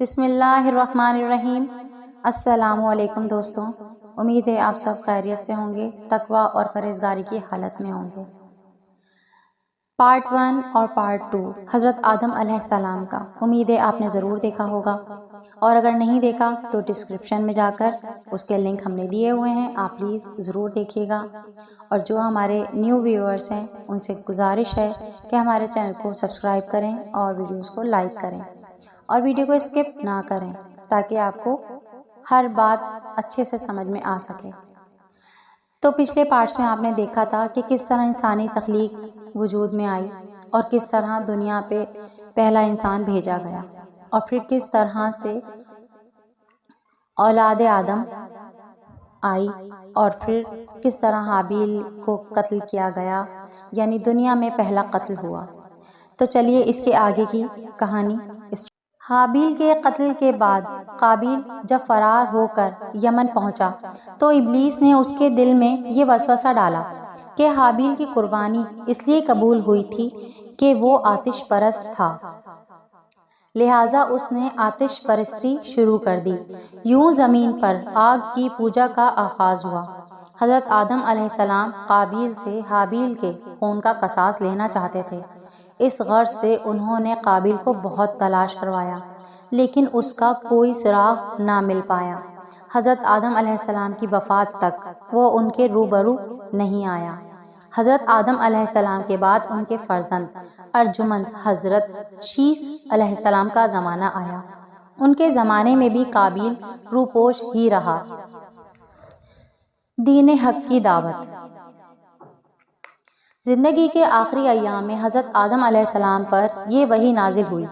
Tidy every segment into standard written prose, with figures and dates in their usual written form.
بسم اللہ الرحمن الرحیم۔ السلام علیکم دوستوں، امید ہے آپ سب خیریت سے ہوں گے، تقویٰ اور پرہیزگاری کی حالت میں ہوں گے۔ پارٹ 1 اور پارٹ 2 حضرت آدم علیہ السلام کا امید ہے آپ نے ضرور دیکھا ہوگا، اور اگر نہیں دیکھا تو ڈسکرپشن میں جا کر اس کے لنک ہم نے دیے ہوئے ہیں، آپ پلیز ضرور دیکھیے گا۔ اور جو ہمارے نیو ویورز ہیں ان سے گزارش ہے کہ ہمارے چینل کو سبسکرائب کریں اور ویڈیوز کو لائک کریں اور ویڈیو کو اسکپ نہ کریں تاکہ آپ کو ہر بات اچھے سے سمجھ میں آ سکے۔ تو پچھلے پارٹس میں آپ نے دیکھا تھا کہ کس طرح انسانی تخلیق وجود میں آئی اور کس طرح دنیا پہ پہلا انسان بھیجا گیا، اور پھر کس طرح سے اولاد آدم آئی اور پھر کس طرح حابیل کو قتل کیا گیا، یعنی دنیا میں پہلا قتل ہوا۔ تو چلیے اس کے آگے کی کہانی۔ حابیل کے قتل کے بعد قابیل جب فرار ہو کر یمن پہنچا تو ابلیس نے اس کے دل میں یہ وسوسہ ڈالا کہ حابیل کی قربانی اس لیے قبول ہوئی تھی کہ وہ آتش پرست تھا، لہٰذا اس نے آتش پرستی شروع کر دی۔ یوں زمین پر آگ کی پوجا کا آغاز ہوا۔ حضرت آدم علیہ السلام قابیل سے حابیل کے خون کا قصاص لینا چاہتے تھے۔ اس غرض سے انہوں نے قابیل کو بہت تلاش کروایا، لیکن اس کا کوئی سراغ نہ مل پایا۔ حضرت آدم علیہ السلام کی وفات تک وہ ان کے روبرو نہیں آیا۔ حضرت آدم علیہ السلام کے بعد ان کے فرزند ارجمند حضرت شیث علیہ السلام کا زمانہ آیا۔ ان کے زمانے میں بھی قابیل روپوش ہی رہا۔ دین حق کی دعوت۔ زندگی کے آخری ایام میں حضرت آدم علیہ السلام پر یہ وحی نازل ہوئی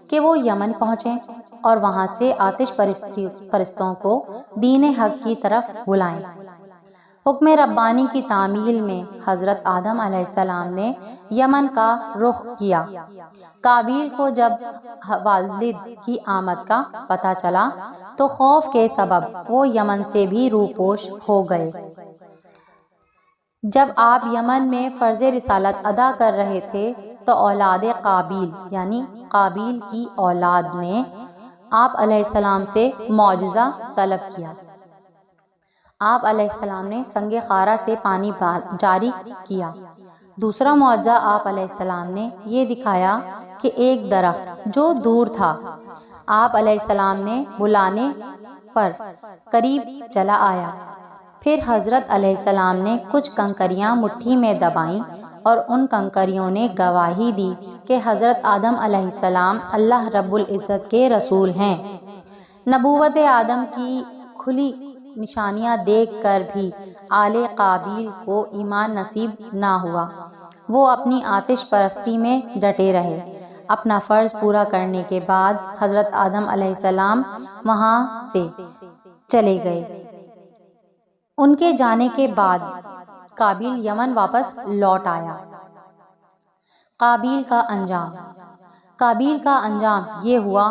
کہ وہ یمن پہنچیں اور وہاں سے آتش پرستوں کو دین حق کی طرف بلائیں۔ حکم ربانی کی تعمیل میں حضرت آدم علیہ السلام نے یمن کا رخ کیا۔ قابیل کو جب والد کی آمد کا پتہ چلا تو خوف کے سبب وہ یمن سے بھی روپوش ہو گئے۔ جب آپ یمن میں فرض رسالت ادا کر رہے تھے تو اولاد قابیل یعنی قابیل کی اولاد نے آپ علیہ السلام سے معجزہ طلب کیا۔ آپ علیہ السلام نے سنگ خارا سے پانی جاری کیا۔ دوسرا معجزہ آپ علیہ السلام نے یہ دکھایا کہ ایک درخت جو دور تھا، آپ علیہ السلام نے بلانے پر قریب چلا آیا۔ پھر حضرت علیہ السلام نے کچھ کنکریاں مٹھی میں دبائیں اور ان کنکریوں نے گواہی دی کہ حضرت آدم علیہ السلام اللہ رب العزت کے رسول ہیں۔ نبوت آدم کی کھلی نشانیاں دیکھ کر بھی آل قابیل کو ایمان نصیب نہ ہوا۔ وہ اپنی آتش پرستی میں ڈٹے رہے۔ اپنا فرض پورا کرنے کے بعد حضرت آدم علیہ السلام وہاں سے چلے گئے۔ ان کے جانے کے بعد قابیل یمن واپس لوٹ آیا۔ قابیل کا انجام۔ قابیل کا انجام یہ ہوا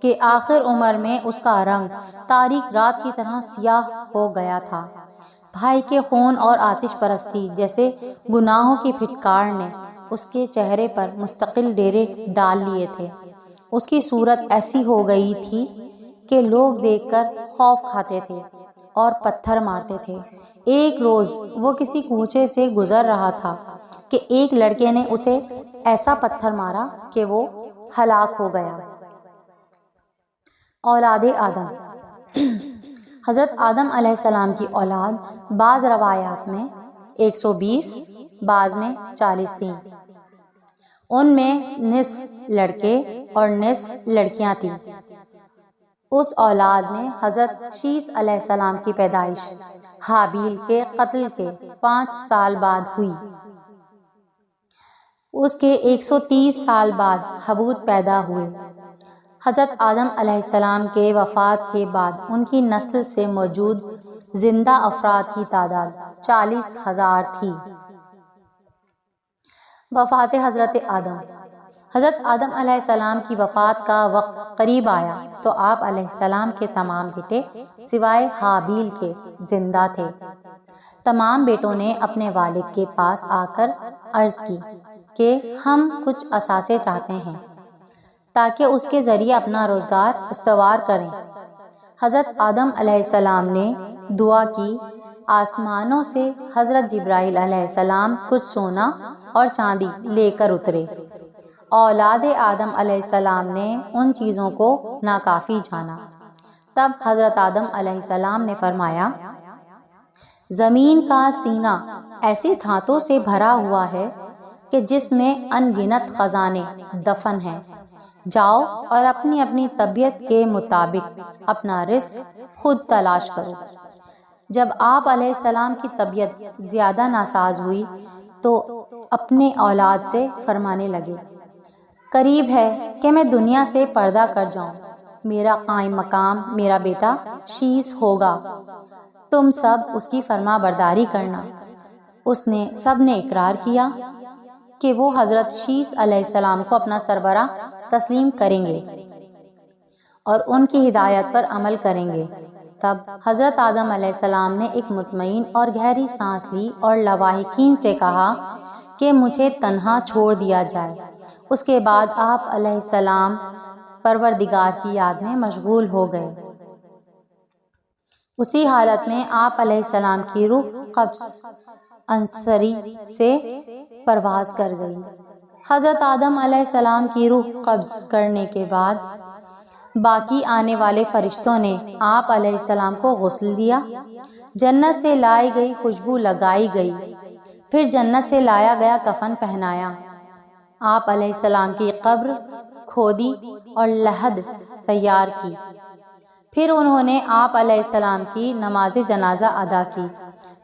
کہ آخر عمر میں اس کا رنگ تاریک رات کی طرح سیاہ ہو گیا تھا۔ بھائی کے خون اور آتش پرستی جیسے گناہوں کی پھٹکار نے اس کے چہرے پر مستقل ڈیرے ڈال لیے تھے۔ اس کی صورت ایسی ہو گئی تھی کہ لوگ دیکھ کر خوف کھاتے تھے اور پتھر مارتے تھے۔ ایک روز وہ کسی کوچے سے گزر رہا تھا کہ ایک لڑکے نے اسے ایسا پتھر مارا کہ وہ ہلاک ہو گیا۔ اولاد آدم۔ حضرت آدم علیہ السلام کی اولاد بعض روایات میں 120، بعض میں 40 تھیں۔ ان میں نصف لڑکے اور نصف لڑکیاں تھیں۔ اس اولاد میں حضرت شیث علیہ السلام کی پیدائش حابیل کے قتل کے 5 سال بعد ہوئی۔ اس کے 130 سال بعد حبود پیدا ہوئے۔ حضرت آدم علیہ السلام کے وفات کے بعد ان کی نسل سے موجود زندہ افراد کی تعداد 40,000 تھی۔ وفات حضرت آدم۔ حضرت آدم علیہ السلام کی وفات کا وقت قریب آیا تو آپ علیہ السلام کے تمام بیٹے سوائے حابیل کے زندہ تھے۔ تمام بیٹوں نے اپنے والد کے پاس آ کر عرض کی کہ ہم کچھ اثاثے چاہتے ہیں۔ تاکہ اس کے ذریعے اپنا روزگار استوار کریں۔ حضرت آدم علیہ السلام نے دعا کی، آسمانوں سے حضرت جبرائیل علیہ السلام کچھ سونا اور چاندی لے کر اترے۔ اولاد آدم علیہ السلام نے ان چیزوں کو ناکافی جانا۔ تب حضرت آدم علیہ السلام نے فرمایا، زمین کا سینہ ایسی دھاتوں سے بھرا ہوا ہے کہ جس میں ان گنت خزانے دفن ہیں۔ جاؤ اور اپنی اپنی طبیعت کے مطابق اپنا رزق خود تلاش کرو۔ جب آپ علیہ السلام کی طبیعت زیادہ ناساز ہوئی تو اپنے اولاد سے فرمانے لگے، قریب ہے کہ میں دنیا سے پردہ کر جاؤں، میرا قائم مقام میرا بیٹا شیس ہوگا، تم سب اس کی فرما برداری کرنا۔ سب نے اقرار کیا کہ وہ حضرت شیس علیہ السلام کو اپنا سربراہ تسلیم کریں گے اور ان کی ہدایت پر عمل کریں گے۔ تب حضرت آدم علیہ السلام نے ایک مطمئن اور گہری سانس لی اور لواحقین سے کہا کہ مجھے تنہا چھوڑ دیا جائے۔ اس کے بعد آپ علیہ السلام پروردگار کی یاد میں مشغول ہو گئے۔ اسی حالت میں آپ علیہ السلام کی روح قبض انصری سے پرواز کر گئی۔ حضرت آدم علیہ السلام کی روح قبض کرنے کے بعد باقی آنے والے فرشتوں نے آپ علیہ السلام کو غسل دیا، جنت سے لائی گئی خوشبو لگائی گئی، پھر جنت سے لایا گیا کفن پہنایا، آپ علیہ السلام کی قبر کھودی اور لحد تیار کی، پھر انہوں نے آپ علیہ السلام کی نماز جنازہ ادا کی،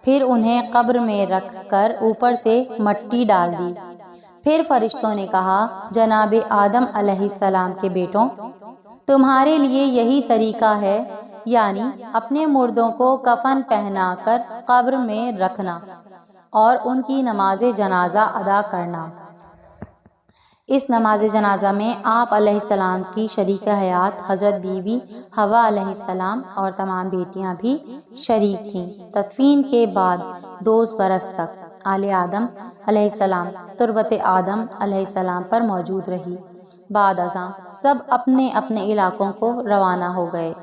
پھر انہیں قبر میں رکھ کر اوپر سے مٹی ڈال دی۔ پھر فرشتوں نے کہا، جناب آدم علیہ السلام کے بیٹوں، تمہارے لیے یہی طریقہ ہے، یعنی اپنے مردوں کو کفن پہنا کر قبر میں رکھنا اور ان کی نماز جنازہ ادا کرنا۔ اس نماز جنازہ میں آپ علیہ السلام کی شریک حیات حضرت بی بی حوا علیہ السلام اور تمام بیٹیاں بھی شریک تھیں۔ تدفین کے بعد 2 برس تک آل آدم علیہ السلام تربت آدم علیہ السلام پر موجود رہی۔ بعد ازاں سب اپنے اپنے علاقوں کو روانہ ہو گئے۔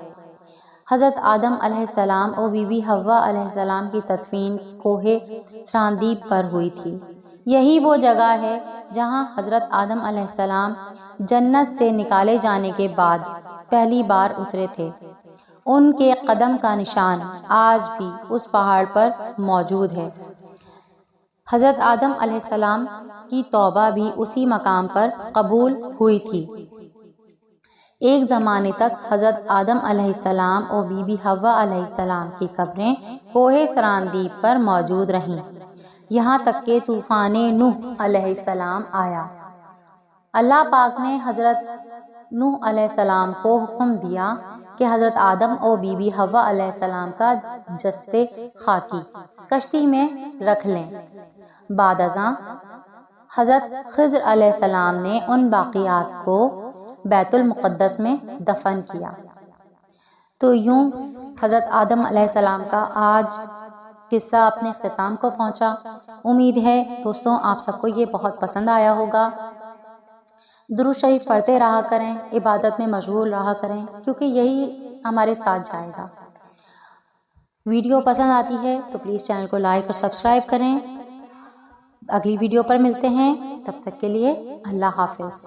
حضرت آدم علیہ السلام اور بی بی حوا علیہ السلام کی تدفین کوہ سراندیب پر ہوئی تھی۔ یہی وہ جگہ ہے جہاں حضرت آدم علیہ السلام جنت سے نکالے جانے کے بعد پہلی بار اترے تھے۔ ان کے قدم کا نشان آج بھی اس پہاڑ پر موجود ہے۔ حضرت آدم علیہ السلام کی توبہ بھی اسی مقام پر قبول ہوئی تھی۔ ایک زمانے تک حضرت آدم علیہ السلام اور بی بی حوا علیہ السلام کی قبریں کوہ سراندیب پر موجود رہیں، یہاں تک کہ طوفان نوح علیہ السلام آیا۔ اللہ پاک نے حضرت نوح علیہ السلام کو حکم دیا کہ حضرت آدم اور بی بی حوا علیہ السلام کا جسد خاکی کشتی میں رکھ لیں۔ بعد ازاں حضرت خضر علیہ السلام نے ان باقیات کو بیت المقدس میں دفن کیا۔ تو یوں حضرت آدم علیہ السلام کا آج قصہ اپنے اختتام کو پہنچا۔ امید ہے دوستوں آپ سب کو یہ بہت پسند آیا ہوگا۔ درود شریف پڑھتے رہا کریں، عبادت میں مشغول رہا کریں، کیونکہ یہی ہمارے ساتھ جائے گا۔ ویڈیو پسند آتی ہے تو پلیز چینل کو لائک اور سبسکرائب کریں۔ اگلی ویڈیو پر ملتے ہیں، تب تک کے لیے اللہ حافظ۔